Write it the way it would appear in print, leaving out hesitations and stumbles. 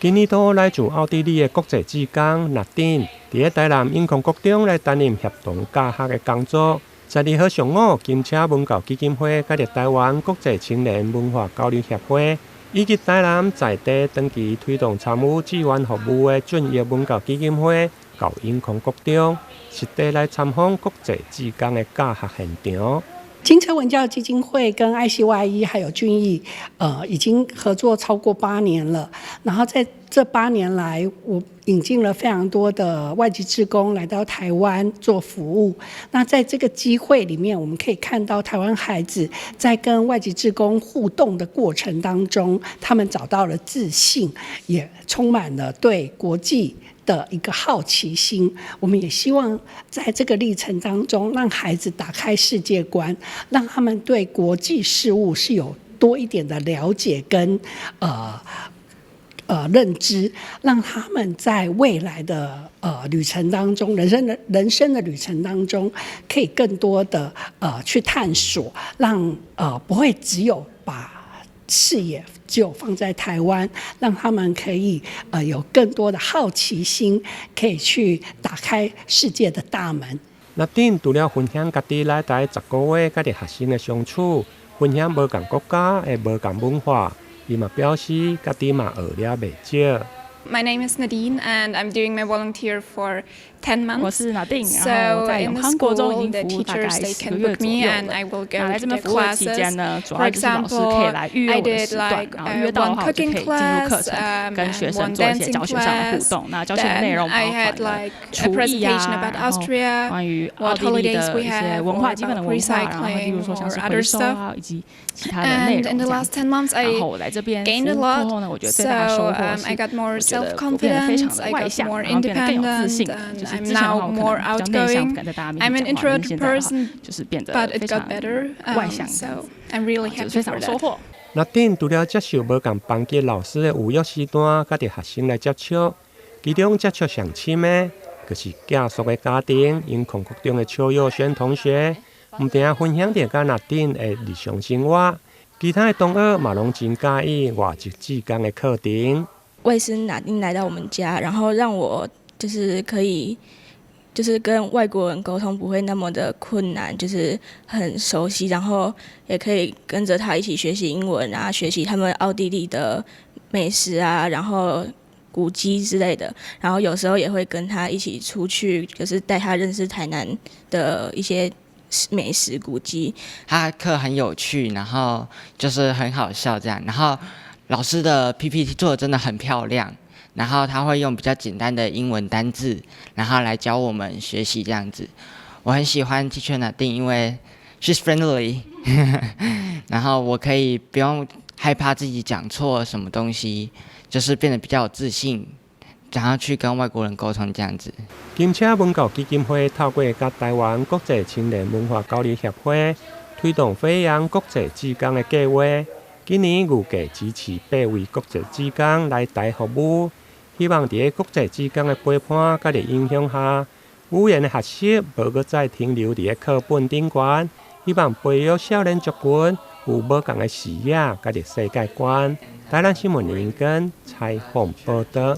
今年都来自奥地利的国际志工纳丁，伫台南英空国中来担任协同教学的工作。12号上午，金车文教基金会、甲台湾国际青年文化交流协会，以及台南在地长期推动参与志愿服务的俊业文教基金会，到英空国中实地来参访国际志工的教学现场。金车文教基金会跟ICYE 还有俊毅，已经合作超过8年了。然后在这8年来，我引进了非常多的外籍志工来到台湾做服务。那在这个机会里面，我们可以看到台湾孩子在跟外籍志工互动的过程当中，他们找到了自信，也充满了对国际的一个好奇心。我们也希望在这个历程当中，让孩子打开世界观，让他们对国际事务是有多一点的了解跟认知，让他们在未来的旅程当中，人生的旅程当中，可以更多的去探索，让不会只有把视野只有放在台湾，让他们可以有更多的好奇心，可以去打开世界的大门。纳丁除了分享家己来台10个月，甲啲学生的相處，分享無同國家的無同文化，伊嘛表示家己嘛學了袂少。My name is Nadine, and I'm doing my volunteer for 10 months. 我是 Nadine， 然后我在永康国中已经服务大概10个月左右了。那来这边服务的期间呢，主要就是老師可以來預約我的時段，然後預約到的話，我就可以進入課程，跟學生做一些教學上的互動。那教學的內容包括了廚藝啊，然後關於奧地利的一些文化基本的文化，然後例如說像是回收啊，以及其他的內容這樣子。然後我來這邊服務過後呢，我覺得最大的收穫是，我覺得我變得非常的外向，然後變得更有自信。就是之前的話，我可能比較內向，不敢在大家面前講話，但是現在的話，就是變得非常外向，就是非常有收穫。納丁除了接受無同班級老師的預約時段，甲啲學生來接觸，其中接觸上深的，就是寄宿的家庭，英空國中的邱佑軒同學，唔定分享着甲納丁的日常生活。其他的同學嘛攏真介意外籍志工的課程。我也是納丁來到我們家，然後讓我就是可以，就是跟外國人溝通不會那麼的困難，就是很熟悉，然後也可以跟着他一起學習英文啊，學習他們奧地利的美食啊，然後古蹟之類的，然後有時候也會跟他一起出去，就是帶他認識台南的一些美食古蹟。他課很有趣，然後就是很好笑這樣，然後老師的 PPT 做得真的很漂亮，然後他會用比較簡單的英文單字，然後來教我們學習這樣子。我很喜歡 Teacher Nadine，因為 she's friendly， 然後我可以不用害怕自己講錯什麼東西，就是變得比較有自信，然後去跟外國人溝通這樣子。金車文教基金會透過甲台灣國際青年文化交流協會推動飛揚國際志工的計劃。今年預計支持8位國際志工來台服務，希望在國際志工的陪伴甲影響下，語言的學習無閣再停留在課本頂端，希望培育少年族群有無同的視野甲世界觀。台南新聞林根採訪報道。